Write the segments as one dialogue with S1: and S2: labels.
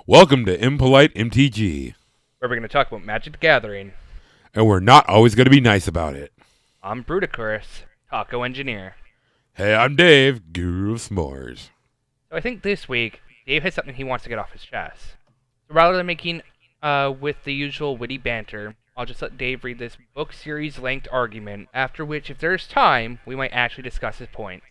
S1: Welcome to Impolite MTG,
S2: where we're going to talk about Magic the Gathering.
S1: and we're not always going to be nice about it.
S2: I'm Bruticurus, Taco Engineer.
S1: Hey, I'm Dave, Guru of S'mores.
S2: So I think this week, Dave has something he wants to get off his chest. So rather than making with the usual witty banter, I'll just let Dave read this book series length argument, after which, if there's time, we might actually discuss his point.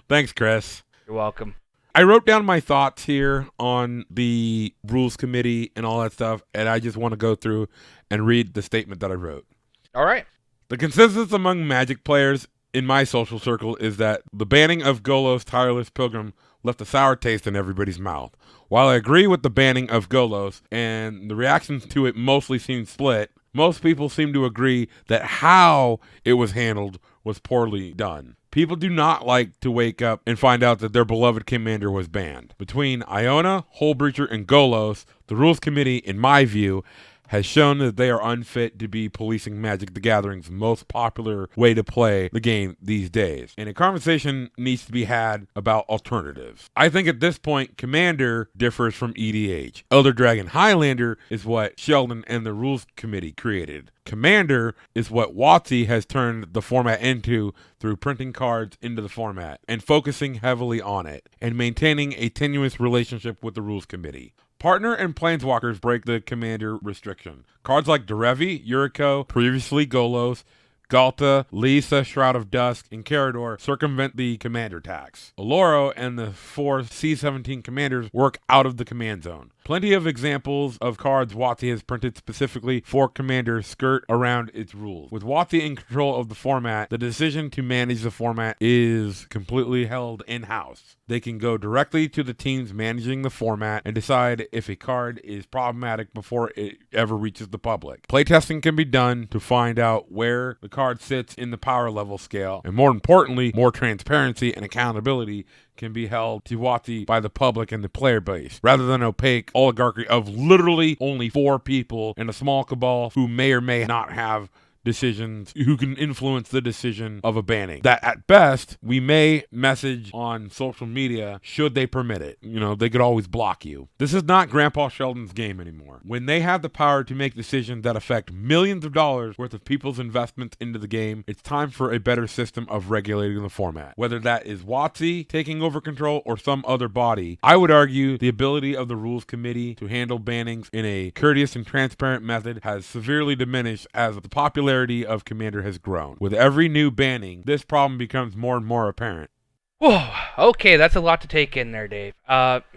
S1: Thanks, Chris.
S2: You're welcome.
S1: I wrote down my thoughts here on the rules committee and all that stuff, and I just want to go through and read the statement that I wrote.
S2: All right.
S1: The consensus among Magic players in my social circle is that the banning of Golos Tireless Pilgrim left a sour taste in everybody's mouth. While I agree with the banning of Golos, and the reactions to it mostly seem split, most people seem to agree that how it was handled was poorly done. People do not like to wake up and find out that their beloved commander was banned. Between Iona, Hullbreacher, and Golos, the Rules Committee, in my view, has shown that they are unfit to be policing Magic the Gathering's most popular way to play the game these days. And a conversation needs to be had about alternatives. I think at this point, Commander differs from EDH. Elder Dragon Highlander is what Sheldon and the Rules Committee created. Commander is what WotC has turned the format into through printing cards into the format and focusing heavily on it and maintaining a tenuous relationship with the Rules Committee. Partner and Planeswalkers break the Commander restriction. Cards like Derevi, Yuriko, previously Golos, Galta, Lisa, Shroud of Dusk, and Carador circumvent the Commander tax. Oloro and the 4 C-17 commanders work out of the command zone. Plenty of examples of cards WotC has printed specifically for commanders skirt around its rules. With WotC in control of the format, the decision to manage the format is completely held in-house. They can go directly to the teams managing the format and decide if a card is problematic before it ever reaches the public. Playtesting can be done to find out where the card sits in the power level scale, and more importantly, more transparency and accountability can be held to WotC by the public and the player base, rather than opaque oligarchy of literally only 4 people and a small cabal who may or may not have decisions, who can influence the decision of a banning. That at best, we may message on social media should they permit it. You know, they could always block you. This is not Grandpa Sheldon's game anymore. When they have the power to make decisions that affect millions of dollars worth of people's investments into the game, it's time for a better system of regulating the format. Whether that is WotC taking over control or some other body, I would argue the ability of the Rules Committee to handle bannings in a courteous and transparent method has severely diminished as the popularity of Commander has grown. With every new banning, this problem becomes more and more apparent.
S2: Whoa, okay, that's a lot to take in there, Dave.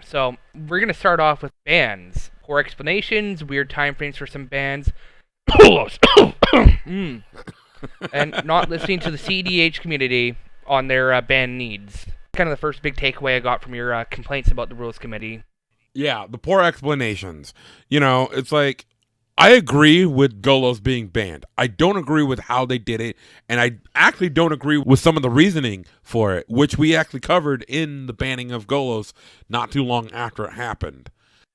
S2: So we're going to start off with bans. Poor explanations, weird time frames for some bans, and not listening to the CEDH community on their ban needs. Kind of the first big takeaway I got from your complaints about the Rules Committee.
S1: Yeah, the poor explanations. You know, it's like, I agree with Golos being banned. I don't agree with how they did it, and I actually don't agree with some of the reasoning for it, which we actually covered in the banning of Golos not too long after it happened.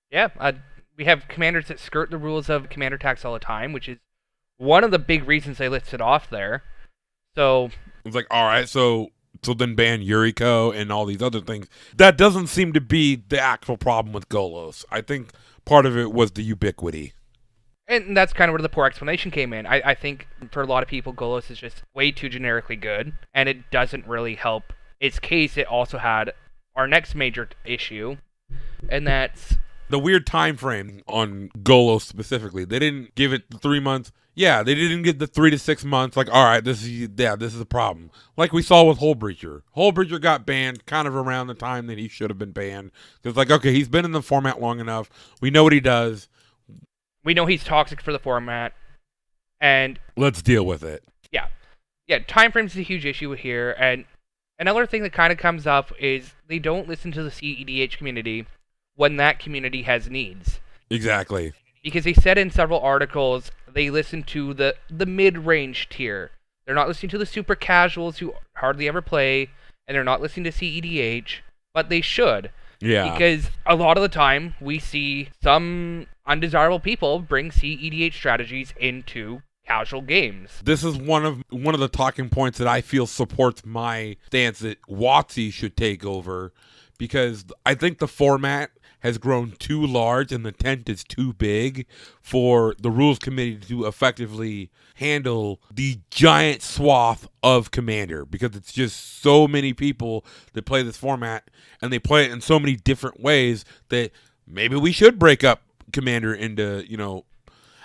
S2: Yeah, we have commanders that skirt the rules of commander tax all the time, which is one of the big reasons they listed off there. So
S1: it's like, all right, so then ban Yuriko and all these other things. That doesn't seem to be the actual problem with Golos. I think part of it was the ubiquity.
S2: And that's kind of where the poor explanation came in. I think for a lot of people, Golos is just way too generically good, and it doesn't really help its case. It also had our next major issue, and that's
S1: the weird time frame on Golos specifically. They didn't give it 3 months. Yeah, they didn't get the 3 to 6 months. Like, all right, this is a problem. Like we saw with Hullbreacher. Hullbreacher got banned kind of around the time that he should have been banned. It's like, okay, he's been in the format long enough. We know what he does.
S2: We know he's toxic for the format, and
S1: let's deal with it.
S2: Yeah, time frames is a huge issue here, and another thing that kind of comes up is they don't listen to the CEDH community when that community has needs.
S1: Exactly.
S2: Because they said in several articles they listen to the mid-range tier. They're not listening to the super casuals who hardly ever play, and they're not listening to CEDH, but they should.
S1: Yeah.
S2: Because a lot of the time, we see some undesirable people bring CEDH strategies into casual games.
S1: This is one of the talking points that I feel supports my stance that WotC should take over, because I think the format has grown too large and the tent is too big for the rules committee to effectively handle the giant swath of Commander, because it's just so many people that play this format and they play it in so many different ways that maybe we should break up Commander into,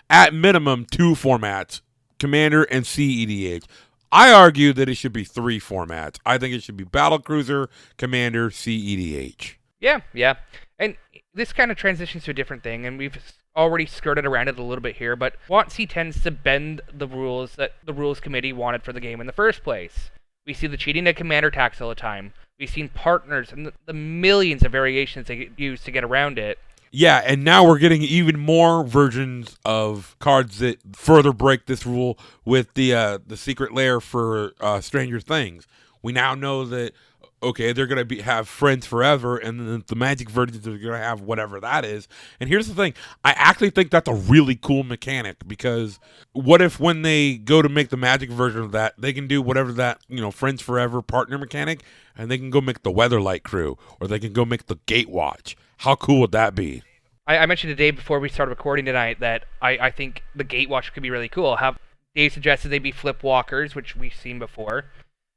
S1: at minimum 2 formats, Commander and CEDH. I argue that it should be 3 formats. I think it should be Battlecruiser, Commander, CEDH.
S2: Yeah. And this kind of transitions to a different thing, and we've already skirted around it a little bit here, but WotC tends to bend the rules that the rules committee wanted for the game in the first place. We see the cheating at Commander tax all the time. We've seen partners and the millions of variations they use to get around it.
S1: Yeah, and now we're getting even more versions of cards that further break this rule with the secret lair for Stranger Things. We now know that, okay, they're going to have friends forever, and then the Magic versions are going to have whatever that is. And here's the thing. I actually think that's a really cool mechanic, because what if when they go to make the Magic version of that, they can do whatever that, friends forever partner mechanic, and they can go make the Weatherlight crew, or they can go make the Gatewatch. How cool would that be?
S2: I mentioned today before we started recording tonight that I think the Gatewatch could be really cool. Dave suggested they be flip walkers, which we've seen before.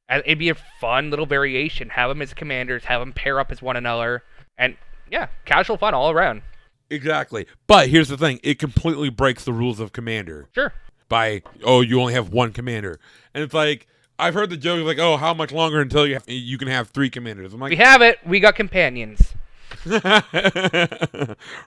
S2: And it'd be a fun little variation. Have them as commanders, have them pair up as one another, and yeah, casual fun all around.
S1: Exactly. But here's the thing. It completely breaks the rules of Commander.
S2: Sure.
S1: By, you only have 1 commander. And it's like, I've heard the joke like, how much longer until you can have 3 commanders? I'm like,
S2: we have it. We got companions.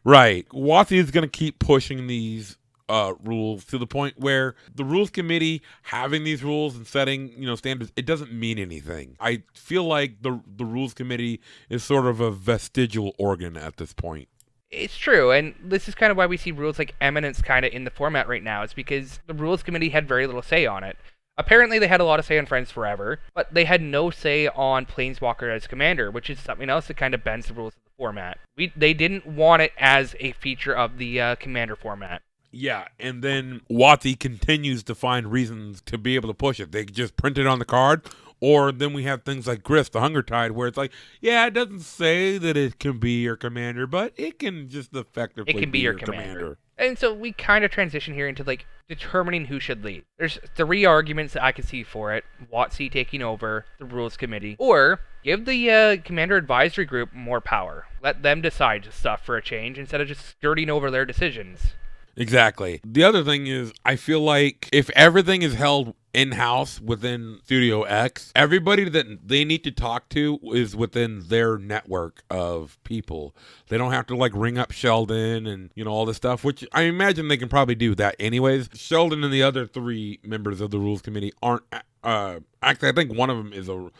S1: Right. WotC is going to keep pushing these rules to the point where the rules committee having these rules and setting standards, it doesn't mean anything. I feel like the rules committee is sort of a vestigial organ at this point.
S2: It's true, and this is kind of why we see rules like Eminence kind of in the format right now. It's because the rules committee had very little say on it. Apparently, they had a lot of say on Friends Forever, but they had no say on Planeswalker as commander, which is something else that kind of bends the rules of the format. They didn't want it as a feature of the commander format.
S1: Yeah, and then WotC continues to find reasons to be able to push it. They just print it on the card, or then we have things like Griff, the Hunger Tide, where it's like, yeah, it doesn't say that it can be your commander, but it can just effectively
S2: be your commander. And so we kind of transition here into like determining who should lead. There's 3 arguments that I can see for it. WotC taking over the rules committee, or give the commander advisory group more power. Let them decide stuff for a change instead of just skirting over their decisions.
S1: Exactly. The other thing is, I feel like if everything is held in-house within Studio X, everybody that they need to talk to is within their network of people. They don't have to ring up Sheldon and all this stuff, which I imagine they can probably do that anyways. Sheldon and the other 3 members of the rules committee aren't actually, I think one of them is a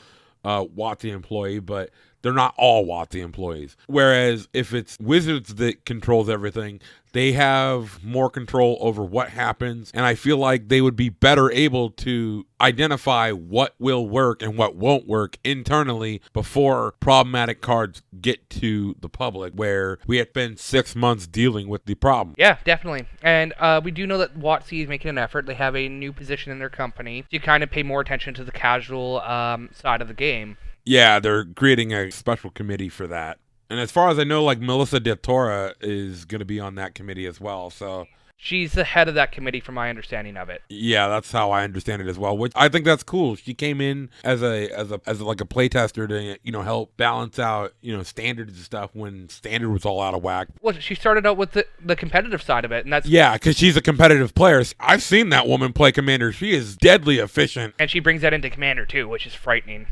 S1: WotC employee, but they're not all WotC employees. Whereas if it's Wizards that controls everything, they have more control over what happens, and I feel like they would be better able to identify what will work and what won't work internally before problematic cards get to the public, where we have been 6 months dealing with the problem.
S2: Yeah, definitely. And we do know that WotC is making an effort. They have a new position in their company to kind of pay more attention to the casual side of the game.
S1: Yeah, they're creating a special committee for that. And as far as I know, Melissa Del Toro is going to be on that committee as well. So
S2: she's the head of that committee, from my understanding of it.
S1: Yeah, that's how I understand it as well. Which I think that's cool. She came in as a playtester to help balance out standards and stuff when standard was all out of whack.
S2: Well, she started out with the competitive side of it, and that's
S1: because she's a competitive player. I've seen that woman play Commander. She is deadly efficient,
S2: and she brings that into Commander too, which is frightening.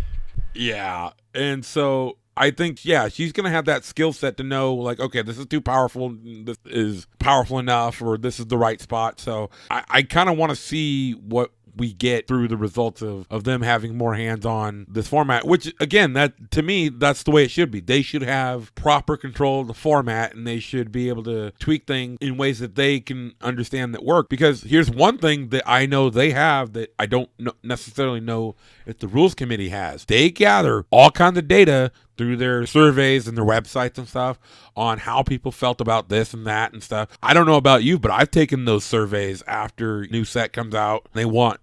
S1: Yeah, and so I think, she's going to have that skill set to know, okay, this is too powerful, this is powerful enough, or this is the right spot. So I kind of want to see what we get through the results of them having more hands on this format, which, again, that to me, that's the way it should be. They should have proper control of the format, and they should be able to tweak things in ways that they can understand that work. Because here's one thing that I know they have that I don't necessarily know if the rules committee has. They gather all kinds of data through their surveys and their websites and stuff on how people felt about this and that and stuff. I don't know about you, but I've taken those surveys after new set comes out. They want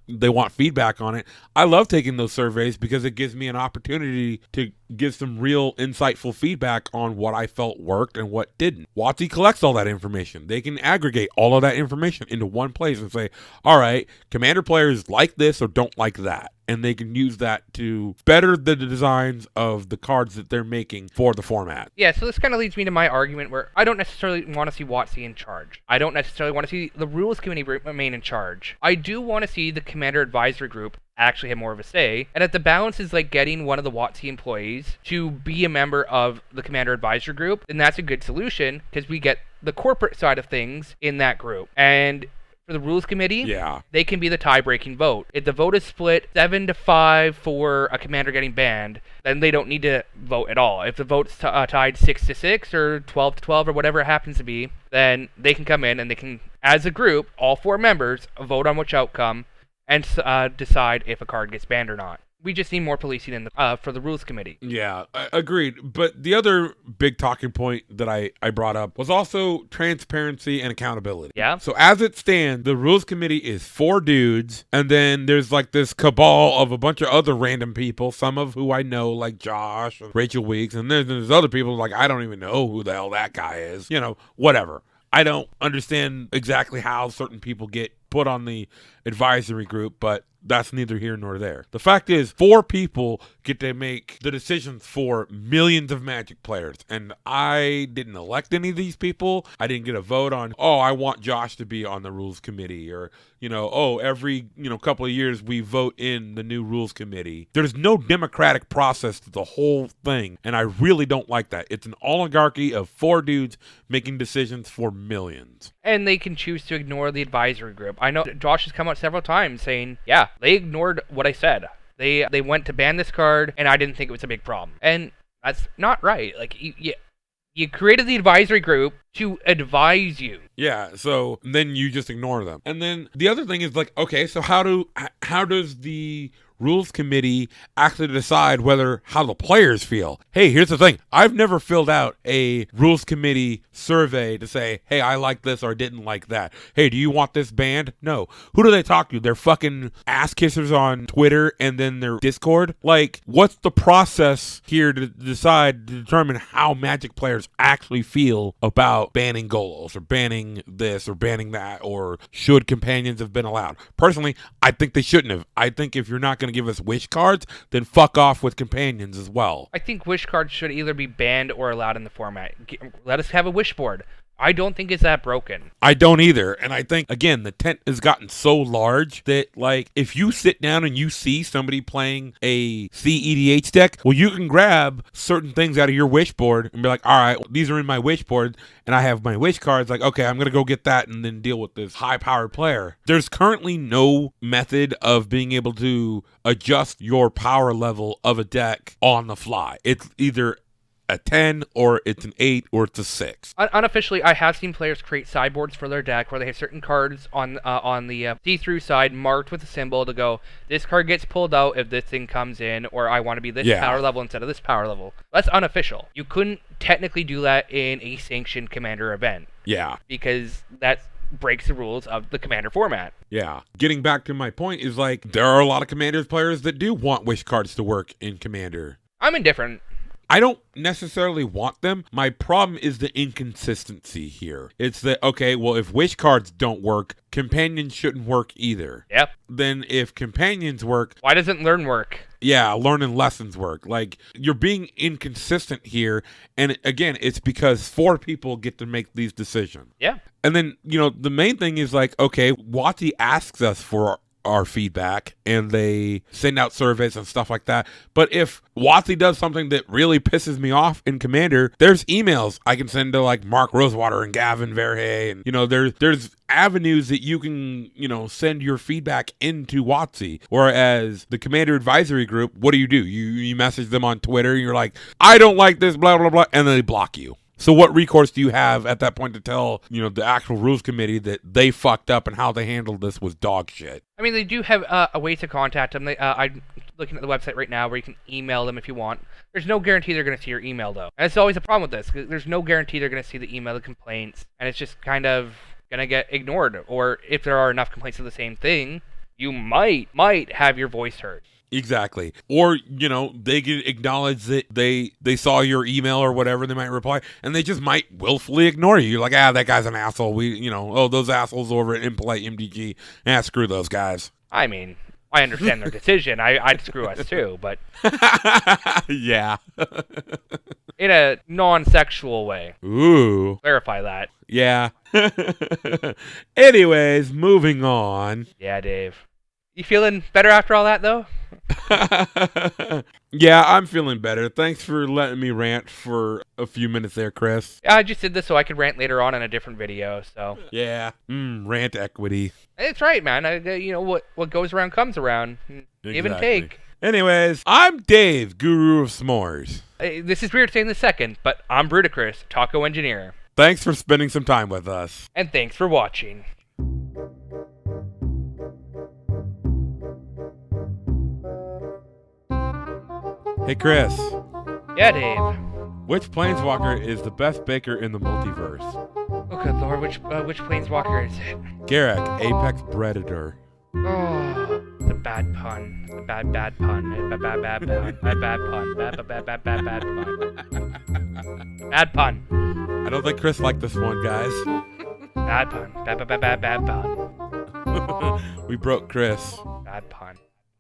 S1: feedback on it. I love taking those surveys because it gives me an opportunity to give some real insightful feedback on what I felt worked and what didn't. WotC collects all that information. They can aggregate all of that information into one place and say, all right, Commander players like this or don't like that. And they can use that to better the designs of the cards that they're making for the format.
S2: Yeah, so this kind of leads me to my argument where I don't necessarily want to see WotC in charge. I don't necessarily want to see the rules committee remain in charge. I do want to see the Commander Advisory Group actually have more of a say, and if the balance is like getting one of the WotC employees to be a member of the Commander Advisory Group, then that's a good solution because we get the corporate side of things in that group. And for the rules committee, they can be the tie-breaking vote. If the vote is split 7-5 for a commander getting banned, then they don't need to vote at all. If the vote's tied 6-6 or 12-12 or whatever it happens to be, then they can come in and they can, as a group, all 4 members, vote on which outcome and decide if a card gets banned or not. We just need more policing in for the rules committee.
S1: Yeah, agreed. But the other big talking point that I brought up was also transparency and accountability.
S2: Yeah.
S1: So as it stands, the rules committee is 4 dudes, and then there's like this cabal of a bunch of other random people, some of who I know, like Josh, or Rachel Weeks, and then there's other people like I don't even know who the hell that guy is. You know, whatever. I don't understand exactly how certain people get put on the advisory group, but that's neither here nor there. The fact is, 4 people get to make the decisions for millions of Magic players, and I didn't elect any of these people. I didn't get a vote on, I want Josh to be on the rules committee, or, every, couple of years we vote in the new rules committee. There's no democratic process to the whole thing, and I really don't like that. It's an oligarchy of 4 dudes making decisions for millions.
S2: And they can choose to ignore the advisory group. I know Josh has come out several times saying, yeah, they ignored what I said. They went to ban this card, and I didn't think it was a big problem. And that's not right. Like, you created the advisory group to advise you.
S1: Yeah, so then you just ignore them. And then the other thing is like, okay, so how does the rules committee actually decide how the players feel? Hey, here's the thing. I've never filled out a rules committee survey to say, hey, I like this or didn't like that. Hey, do you want this banned? No. Who do they talk to? Their fucking ass kissers on Twitter and then their Discord? Like, what's the process here to determine how Magic players actually feel about banning Golos or banning this or banning that, or should companions have been allowed? Personally, I think they shouldn't have. I think if you're not going to give us wish cards, then fuck off with companions as well.
S2: I think wish cards should either be banned or allowed in the format. Let us have a wish board. I don't think it's that broken.
S1: I don't either. And I think, again, the tent has gotten so large that, like, if you sit down and you see somebody playing a CEDH deck, well, you can grab certain things out of your wish board and be like, all right, these are in my wish board, and I have my wish cards. Like, okay, I'm going to go get that and then deal with this high-powered player. There's currently no method of being able to adjust your power level of a deck on the fly. It's either a 10 or it's an 8 or it's a 6.
S2: Unofficially, I have seen players create sideboards for their deck where they have certain cards on the see-through side marked with a symbol to go, this card gets pulled out if this thing comes in, or I want to be this power level instead of this power level. That's unofficial. You couldn't technically do that in a sanctioned Commander event.
S1: Yeah.
S2: Because that breaks the rules of the Commander format.
S1: Yeah. Getting back to my point is, like, there are a lot of Commanders players that do want wish cards to work in Commander.
S2: I'm indifferent.
S1: I don't necessarily want them. My problem is the inconsistency here. It's that, okay, well, if wish cards don't work, companions shouldn't work either.
S2: Yep.
S1: Then if companions work,
S2: why doesn't learn work?
S1: Yeah, learning lessons work. Like, you're being inconsistent here. And again, it's because 4 people get to make these decisions.
S2: Yeah.
S1: And then, the main thing is like, okay, WotC asks us for our feedback and they send out surveys and stuff like that. But if WotC does something that really pisses me off in Commander, there's emails I can send to like Mark Rosewater and Gavin Verhey, and there's avenues that you can send your feedback into WotC. Whereas the Commander Advisory Group, what do? You message them on Twitter and you're like, I don't like this, blah blah blah, and then they block you. So what recourse do you have at that point to tell, the actual rules committee that they fucked up and how they handled this was dog shit?
S2: I mean, they do have a way to contact them. I'm looking at the website right now where you can email them if you want. There's no guarantee they're going to see your email, though. And it's always a problem with this. 'Cause there's no guarantee they're going to see the email, the complaints, and it's just kind of going to get ignored. Or if there are enough complaints of the same thing, you might have your voice heard.
S1: Exactly. Or, they could acknowledge that they saw your email or whatever, they might reply, and they just might willfully ignore you. You're like, that guy's an asshole. Those assholes over at Impolite MDG. Screw those guys.
S2: I mean, I understand their decision. I'd screw us too, but...
S1: Yeah.
S2: In a non-sexual way.
S1: Ooh.
S2: Clarify that.
S1: Yeah. Anyways, moving on.
S2: Yeah, Dave. You feeling better after all that, though?
S1: Yeah, I'm feeling better. Thanks for letting me rant for a few minutes there, Chris.
S2: I just did this so I could rant later on in a different video, so...
S1: Yeah. Rant equity.
S2: It's right, man. What goes around comes around. Give and take.
S1: Anyways, I'm Dave, Guru of S'mores.
S2: This is weird saying this second, but I'm Bruticus, Taco Engineer.
S1: Thanks for spending some time with us.
S2: And thanks for watching.
S1: Hey, Chris.
S2: Yeah, Dave.
S1: Which planeswalker is the best baker in the multiverse?
S2: Oh, good lord. Which planeswalker is it?
S1: Garruk, Apex Predator.
S2: Oh, the bad pun. The bad pun. Bad pun. Bad pun. Bad pun.
S1: I don't think Chris liked this one, guys.
S2: Bad pun. Bad pun.
S1: We broke Chris.
S2: Bad pun.